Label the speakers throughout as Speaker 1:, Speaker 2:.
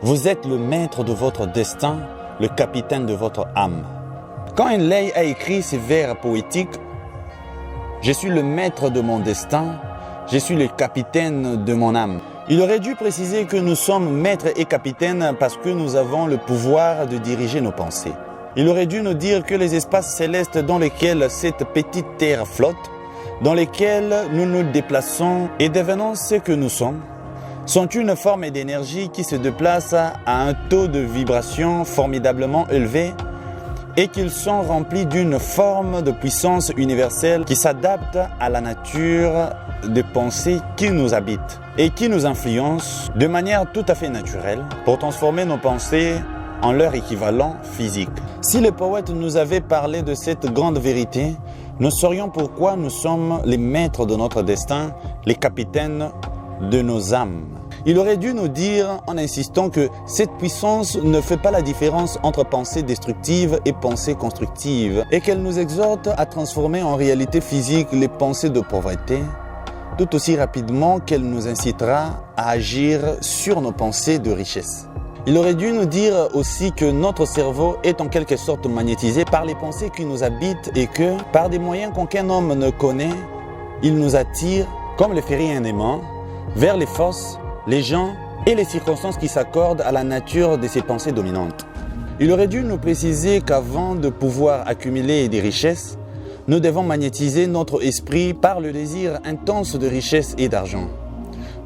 Speaker 1: Vous êtes le maître de votre destin, le capitaine de votre âme. Quand Henley a écrit ces vers poétiques, « Je suis le maître de mon destin, je suis le capitaine de mon âme », il aurait dû préciser que nous sommes maîtres et capitaines parce que nous avons le pouvoir de diriger nos pensées. Il aurait dû nous dire que les espaces célestes dans lesquels cette petite terre flotte, dans lesquels nous nous déplaçons et devenons ce que nous sommes, sont une forme d'énergie qui se déplace à un taux de vibration formidablement élevé et qu'ils sont remplis d'une forme de puissance universelle qui s'adapte à la nature des pensées qui nous habitent et qui nous influencent de manière tout à fait naturelle pour transformer nos pensées en leur équivalent physique. Si les poètes nous avaient parlé de cette grande vérité, nous saurions pourquoi nous sommes les maîtres de notre destin, les capitaines de nos âmes. Il aurait dû nous dire en insistant que cette puissance ne fait pas la différence entre pensée destructive et pensée constructive et qu'elle nous exhorte à transformer en réalité physique les pensées de pauvreté tout aussi rapidement qu'elle nous incitera à agir sur nos pensées de richesse. Il aurait dû nous dire aussi que notre cerveau est en quelque sorte magnétisé par les pensées qui nous habitent et que, par des moyens qu'aucun homme ne connaît, il nous attire, comme le ferait un aimant, vers les forces, les gens et les circonstances qui s'accordent à la nature de ces pensées dominantes. Il aurait dû nous préciser qu'avant de pouvoir accumuler des richesses, nous devons magnétiser notre esprit par le désir intense de richesse et d'argent.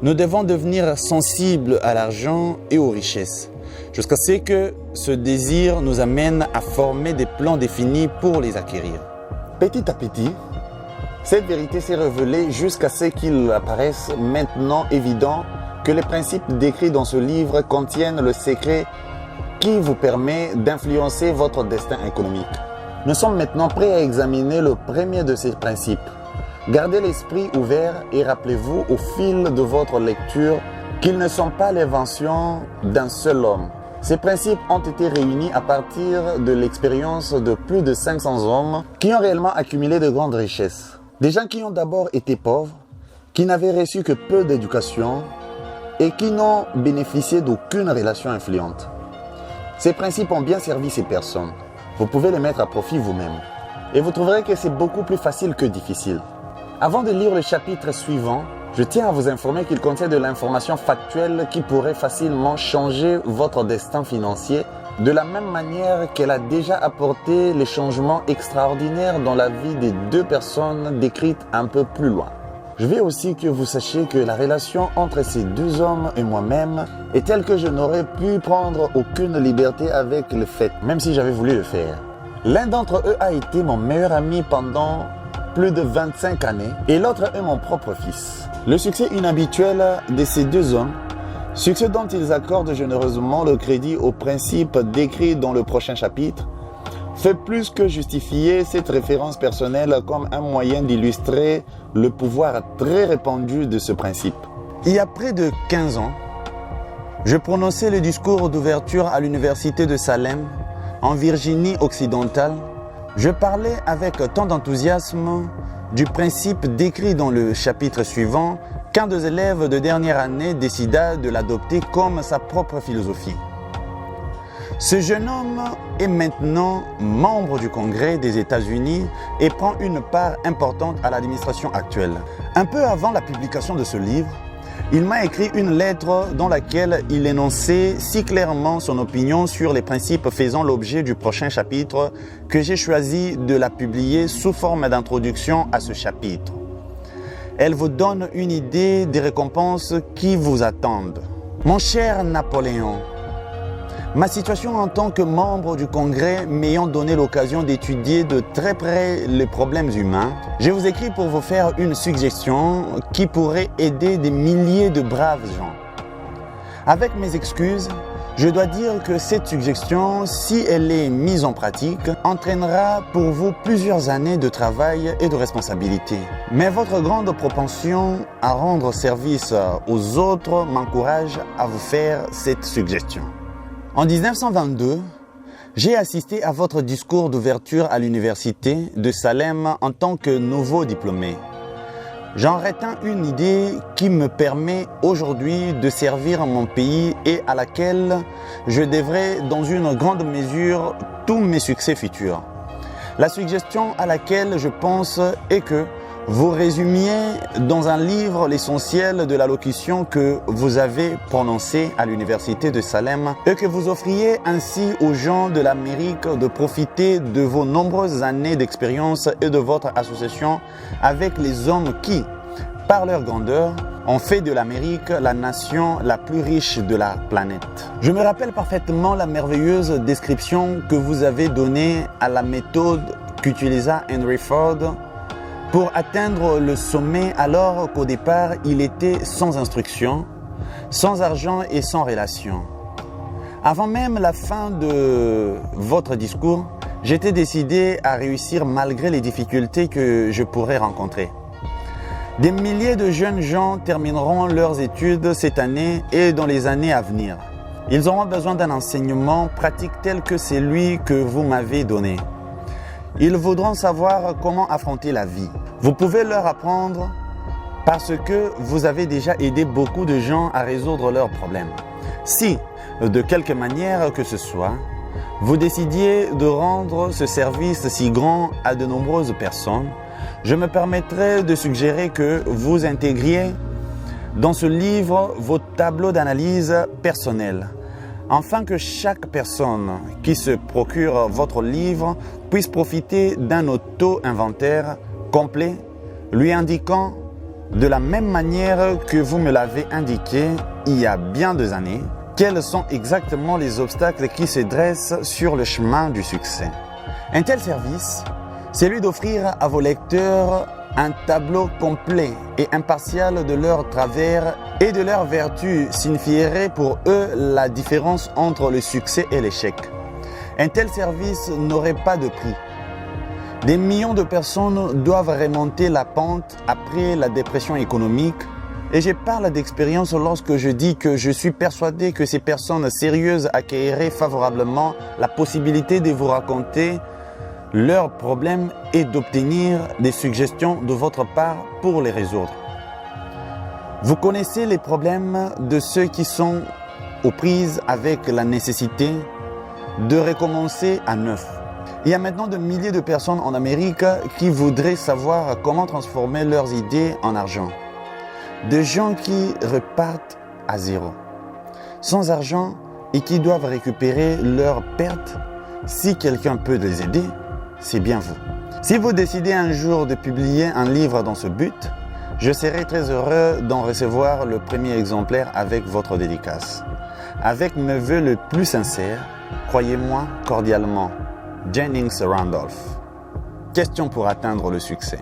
Speaker 1: Nous devons devenir sensibles à l'argent et aux richesses, jusqu'à ce que ce désir nous amène à former des plans définis pour les acquérir. Petit à petit, cette vérité s'est révélée jusqu'à ce qu'il apparaisse maintenant évident que les principes décrits dans ce livre contiennent le secret qui vous permet d'influencer votre destin économique. Nous sommes maintenant prêts à examiner le premier de ces principes. Gardez l'esprit ouvert et rappelez-vous au fil de votre lecture qu'ils ne sont pas l'invention d'un seul homme. Ces principes ont été réunis à partir de l'expérience de plus de 500 hommes qui ont réellement accumulé de grandes richesses. Des gens qui ont d'abord été pauvres, qui n'avaient reçu que peu d'éducation et qui n'ont bénéficié d'aucune relation influente. Ces principes ont bien servi ces personnes. Vous pouvez les mettre à profit vous-même. Et vous trouverez que c'est beaucoup plus facile que difficile. Avant de lire le chapitre suivant, je tiens à vous informer qu'il contient de l'information factuelle qui pourrait facilement changer votre destin financier de la même manière qu'elle a déjà apporté les changements extraordinaires dans la vie des deux personnes décrites un peu plus loin. Je veux aussi que vous sachiez que la relation entre ces deux hommes et moi-même est telle que je n'aurais pu prendre aucune liberté avec le fait, même si j'avais voulu le faire. L'un d'entre eux a été mon meilleur ami pendant plus de 25 années et l'autre est mon propre fils. Le succès inhabituel de ces deux hommes, succès dont ils accordent généreusement le crédit aux principes décrits dans le prochain chapitre, fait plus que justifier cette référence personnelle comme un moyen d'illustrer le pouvoir très répandu de ce principe. Il y a près de 15 ans, je prononçais le discours d'ouverture à l'université de Salem, en Virginie occidentale. Je parlais avec tant d'enthousiasme du principe décrit dans le chapitre suivant qu'un des élèves de dernière année décida de l'adopter comme sa propre philosophie. Ce jeune homme est maintenant membre du Congrès des États-Unis et prend une part importante à l'administration actuelle. Un peu avant la publication de ce livre, il m'a écrit une lettre dans laquelle il énonçait si clairement son opinion sur les principes faisant l'objet du prochain chapitre que j'ai choisi de la publier sous forme d'introduction à ce chapitre. Elle vous donne une idée des récompenses qui vous attendent. Mon cher Napoléon, ma situation en tant que membre du Congrès m'ayant donné l'occasion d'étudier de très près les problèmes humains, je vous écris pour vous faire une suggestion qui pourrait aider des milliers de braves gens. Avec mes excuses, je dois dire que cette suggestion, si elle est mise en pratique, entraînera pour vous plusieurs années de travail et de responsabilité. Mais votre grande propension à rendre service aux autres m'encourage à vous faire cette suggestion. En 1922, j'ai assisté à votre discours d'ouverture à l'université de Salem en tant que nouveau diplômé. J'en retiens une idée qui me permet aujourd'hui de servir mon pays et à laquelle je devrai dans une grande mesure tous mes succès futurs. La suggestion à laquelle je pense est que vous résumiez dans un livre l'essentiel de l'allocution que vous avez prononcée à l'université de Salem et que vous offriez ainsi aux gens de l'Amérique de profiter de vos nombreuses années d'expérience et de votre association avec les hommes qui, par leur grandeur, ont fait de l'Amérique la nation la plus riche de la planète. Je me rappelle parfaitement la merveilleuse description que vous avez donnée à la méthode qu'utilisa Henry Ford pour atteindre le sommet alors qu'au départ, il était sans instruction, sans argent et sans relation. Avant même la fin de votre discours, j'étais décidé à réussir malgré les difficultés que je pourrais rencontrer. Des milliers de jeunes gens termineront leurs études cette année et dans les années à venir. Ils auront besoin d'un enseignement pratique tel que celui que vous m'avez donné. Ils voudront savoir comment affronter la vie. Vous pouvez leur apprendre parce que vous avez déjà aidé beaucoup de gens à résoudre leurs problèmes. Si, de quelque manière que ce soit, vous décidiez de rendre ce service si grand à de nombreuses personnes, je me permettrai de suggérer que vous intégriez dans ce livre vos tableaux d'analyse personnels, afin que chaque personne qui se procure votre livre puisse profiter d'un auto-inventaire complet, lui indiquant de la même manière que vous me l'avez indiqué il y a bien des années, quels sont exactement les obstacles qui se dressent sur le chemin du succès. Un tel service, c'est lui d'offrir à vos lecteurs un tableau complet et impartial de leurs travers et de leurs vertus signifierait pour eux la différence entre le succès et l'échec. Un tel service n'aurait pas de prix. Des millions de personnes doivent remonter la pente après la dépression économique et je parle d'expérience lorsque je dis que je suis persuadé que ces personnes sérieuses accueilleraient favorablement la possibilité de vous raconter leurs problèmes et d'obtenir des suggestions de votre part pour les résoudre. Vous connaissez les problèmes de ceux qui sont aux prises avec la nécessité de recommencer à neuf. Il y a maintenant de milliers de personnes en Amérique qui voudraient savoir comment transformer leurs idées en argent. Des gens qui repartent à zéro, sans argent et qui doivent récupérer leurs pertes. Si quelqu'un peut les aider, c'est bien vous. Si vous décidez un jour de publier un livre dans ce but, je serai très heureux d'en recevoir le premier exemplaire avec votre dédicace. Avec mes vœux les plus sincères, croyez-moi cordialement, Jennings Randolph. Question pour atteindre le succès.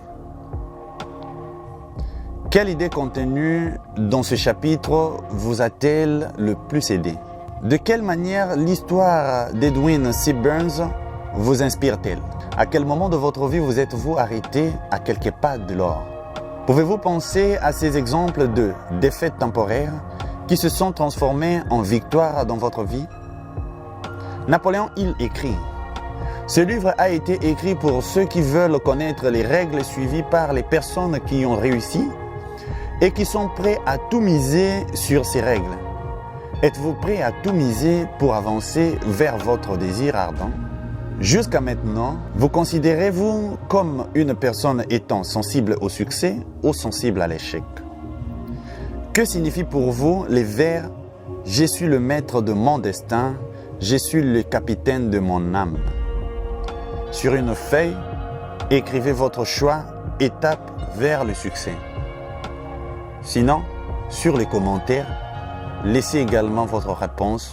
Speaker 1: Quelle idée contenue dans ce chapitre vous a-t-elle le plus aidé? De quelle manière l'histoire d'Edwin C. Burns vous inspire-t-elle? À quel moment de votre vie vous êtes-vous arrêté à quelques pas de l'or? Pouvez-vous penser à ces exemples de défaites temporaires qui se sont transformées en victoires dans votre vie? Napoléon Hill écrit: ce livre a été écrit pour ceux qui veulent connaître les règles suivies par les personnes qui ont réussi et qui sont prêts à tout miser sur ces règles. Êtes-vous prêt à tout miser pour avancer vers votre désir ardent? Jusqu'à maintenant, vous considérez-vous comme une personne étant sensible au succès ou sensible à l'échec? Que signifie pour vous les vers « Je suis le maître de mon destin, je suis le capitaine de mon âme ». Sur une feuille, écrivez votre choix, étape vers le succès. Sinon, sur les commentaires, laissez également votre réponse